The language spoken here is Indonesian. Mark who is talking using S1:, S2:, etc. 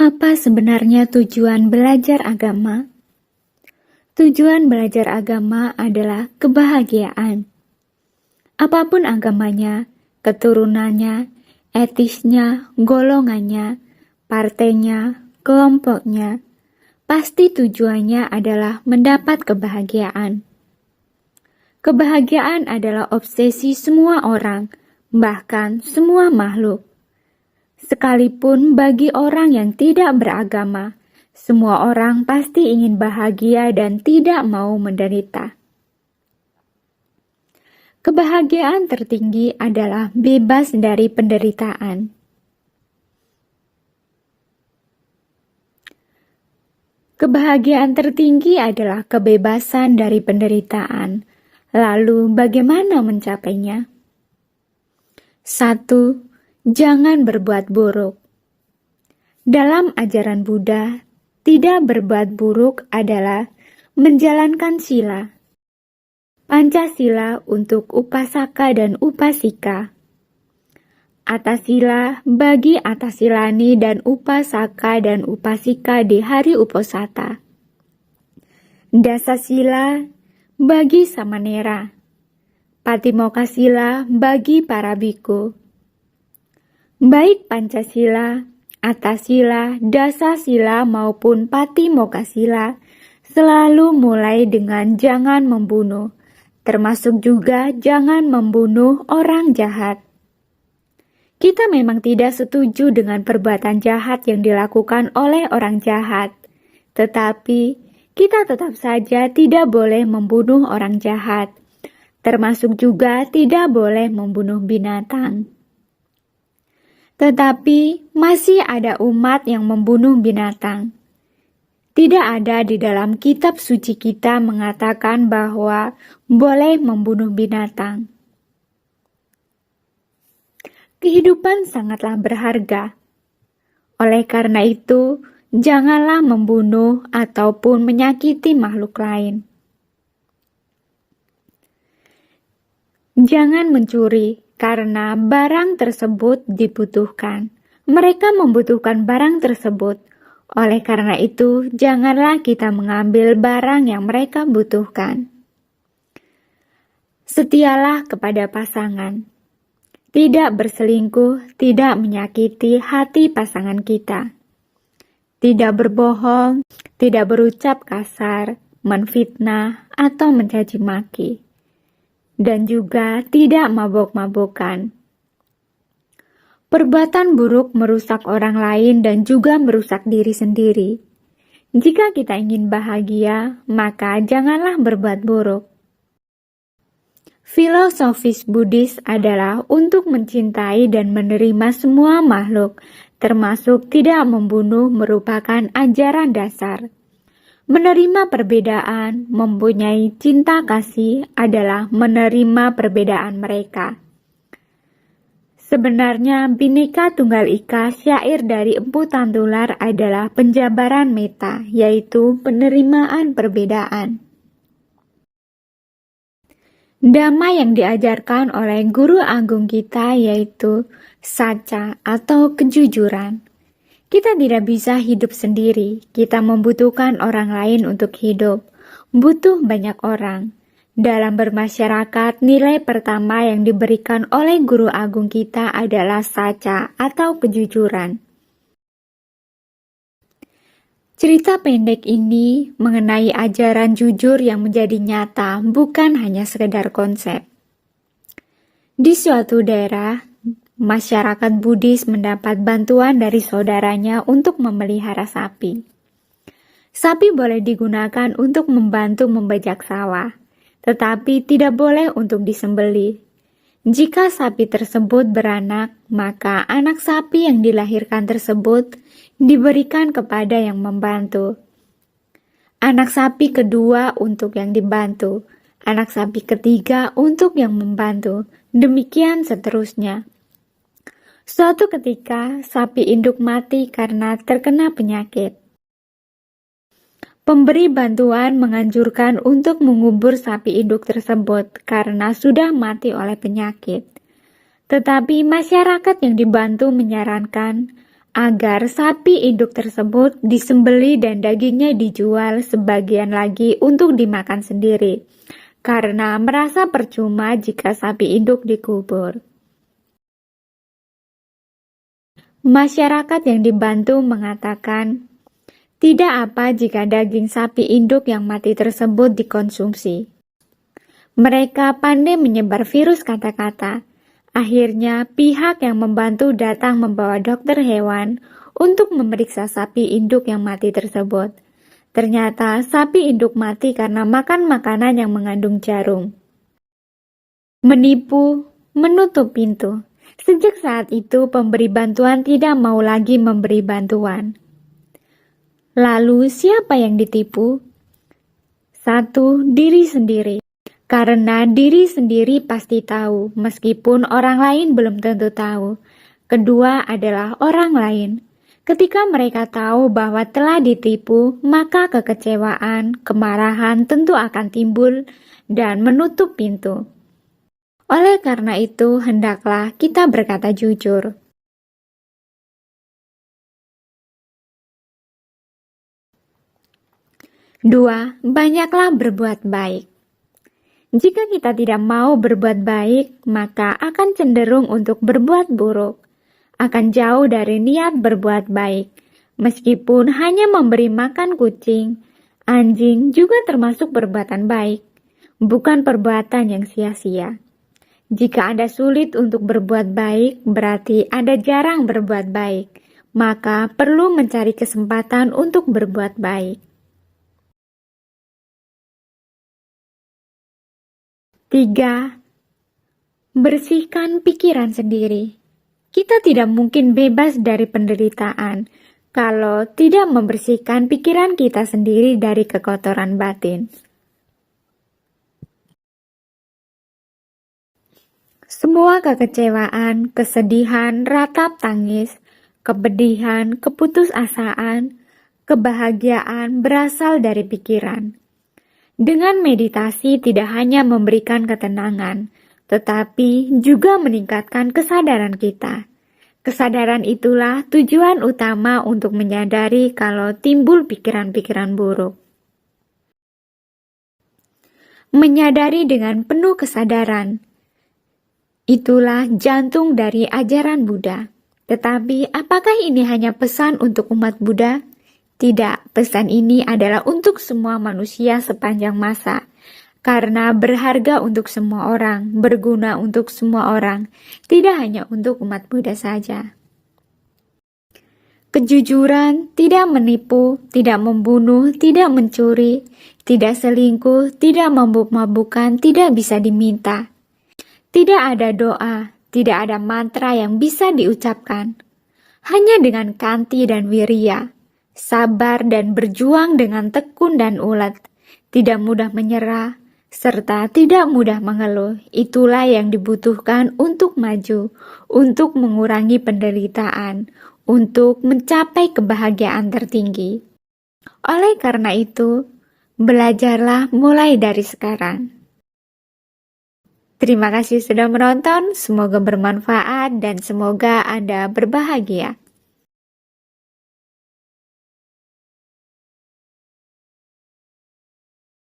S1: Apa sebenarnya tujuan belajar agama? Tujuan belajar agama adalah kebahagiaan. Apapun agamanya, keturunannya, etisnya, golongannya, partainya, kelompoknya, pasti tujuannya adalah mendapat kebahagiaan. Kebahagiaan adalah obsesi semua orang, bahkan semua makhluk. Sekalipun bagi orang yang tidak beragama, semua orang pasti ingin bahagia dan tidak mau menderita. Kebahagiaan tertinggi adalah bebas dari penderitaan. Kebahagiaan tertinggi adalah kebebasan dari penderitaan. Lalu bagaimana mencapainya? 1. Jangan berbuat buruk. Dalam ajaran Buddha, tidak berbuat buruk adalah menjalankan sila. Pancasila untuk upasaka dan upasika. Atasila bagi atasilani dan upasaka dan upasika di hari uposatha. Dasasila bagi samanera. Patimokasila bagi para biku. Baik Pancasila, Atasila, Dasasila maupun Patimokasila selalu mulai dengan jangan membunuh, termasuk juga jangan membunuh orang jahat. Kita memang tidak setuju dengan perbuatan jahat yang dilakukan oleh orang jahat, tetapi kita tetap saja tidak boleh membunuh orang jahat, termasuk juga tidak boleh membunuh binatang. Tetapi masih ada umat yang membunuh binatang. Tidak ada di dalam kitab suci kita mengatakan bahwa boleh membunuh binatang. Kehidupan sangatlah berharga. Oleh karena itu, janganlah membunuh ataupun menyakiti makhluk lain. Jangan mencuri. Karena barang tersebut dibutuhkan. Mereka membutuhkan barang tersebut. Oleh karena itu, janganlah kita mengambil barang yang mereka butuhkan. Setialah kepada pasangan. Tidak berselingkuh, tidak menyakiti hati pasangan kita. Tidak berbohong, tidak berucap kasar, menfitnah, atau mencaci maki. Dan juga tidak mabok-mabokan. Perbuatan buruk merusak orang lain dan juga merusak diri sendiri. Jika kita ingin bahagia, maka janganlah berbuat buruk. Filosofis Buddhis adalah untuk mencintai dan menerima semua makhluk, termasuk tidak membunuh merupakan ajaran dasar. Menerima perbedaan, mempunyai cinta kasih adalah menerima perbedaan mereka. Sebenarnya Bhinneka Tunggal Ika syair dari Empu Tantular adalah penjabaran metta, yaitu penerimaan perbedaan. Dhamma yang diajarkan oleh Guru Agung kita yaitu saca atau kejujuran. Kita tidak bisa hidup sendiri, kita membutuhkan orang lain untuk hidup, butuh banyak orang. Dalam bermasyarakat, nilai pertama yang diberikan oleh Guru Agung kita adalah saca atau kejujuran. Cerita pendek ini mengenai ajaran jujur yang menjadi nyata, bukan hanya sekedar konsep. Di suatu daerah, masyarakat Buddhis mendapat bantuan dari saudaranya untuk memelihara sapi. Sapi boleh digunakan untuk membantu membajak sawah, tetapi tidak boleh untuk disembelih. Jika sapi tersebut beranak, maka anak sapi yang dilahirkan tersebut diberikan kepada yang membantu. Anak sapi kedua untuk yang dibantu, anak sapi ketiga untuk yang membantu, demikian seterusnya. Suatu ketika, sapi induk mati karena terkena penyakit. Pemberi bantuan menganjurkan untuk mengubur sapi induk tersebut karena sudah mati oleh penyakit. Tetapi masyarakat yang dibantu menyarankan agar sapi induk tersebut disembeli dan dagingnya dijual sebagian lagi untuk dimakan sendiri, karena merasa percuma jika sapi induk dikubur. Masyarakat yang dibantu mengatakan, tidak apa jika daging sapi induk yang mati tersebut dikonsumsi. Mereka pandai menyebar virus kata-kata. Akhirnya, pihak yang membantu datang membawa dokter hewan untuk memeriksa sapi induk yang mati tersebut. Ternyata sapi induk mati karena makan makanan yang mengandung jarum. Menipu, menutup pintu. Sejak saat itu, pemberi bantuan tidak mau lagi memberi bantuan. Lalu, siapa yang ditipu? Satu, diri sendiri. Karena diri sendiri pasti tahu, meskipun orang lain belum tentu tahu. Kedua adalah orang lain. Ketika mereka tahu bahwa telah ditipu, maka kekecewaan, kemarahan tentu akan timbul dan menutup pintu. Oleh karena itu, hendaklah kita berkata jujur. Dua, banyaklah berbuat baik. Jika kita tidak mau berbuat baik, maka akan cenderung untuk berbuat buruk. Akan jauh dari niat berbuat baik. Meskipun hanya memberi makan kucing, anjing juga termasuk perbuatan baik, bukan perbuatan yang sia-sia. Jika Anda sulit untuk berbuat baik, berarti Anda jarang berbuat baik. Maka perlu mencari kesempatan untuk berbuat baik. 3. Bersihkan pikiran sendiri. Kita tidak mungkin bebas dari penderitaan kalau tidak membersihkan pikiran kita sendiri dari kekotoran batin. Semua kekecewaan, kesedihan, ratap tangis, kepedihan, keputusasaan, kebahagiaan berasal dari pikiran. Dengan meditasi tidak hanya memberikan ketenangan, tetapi juga meningkatkan kesadaran kita. Kesadaran itulah tujuan utama untuk menyadari kalau timbul pikiran-pikiran buruk. Menyadari dengan penuh kesadaran, itulah jantung dari ajaran Buddha. Tetapi apakah ini hanya pesan untuk umat Buddha? Tidak, pesan ini adalah untuk semua manusia sepanjang masa, karena berharga untuk semua orang, berguna untuk semua orang, tidak hanya untuk umat Buddha saja. Kejujuran, tidak menipu, tidak membunuh, tidak mencuri, tidak selingkuh, tidak mabuk-mabukan, tidak bisa diminta. Tidak ada doa, tidak ada mantra yang bisa diucapkan. Hanya dengan kanti dan wirya, sabar dan berjuang dengan tekun dan ulet, tidak mudah menyerah, serta tidak mudah mengeluh. Itulah yang dibutuhkan untuk maju, untuk mengurangi penderitaan, untuk mencapai kebahagiaan tertinggi. Oleh karena itu, belajarlah mulai dari sekarang. Terima kasih sudah menonton, semoga bermanfaat dan semoga Anda berbahagia.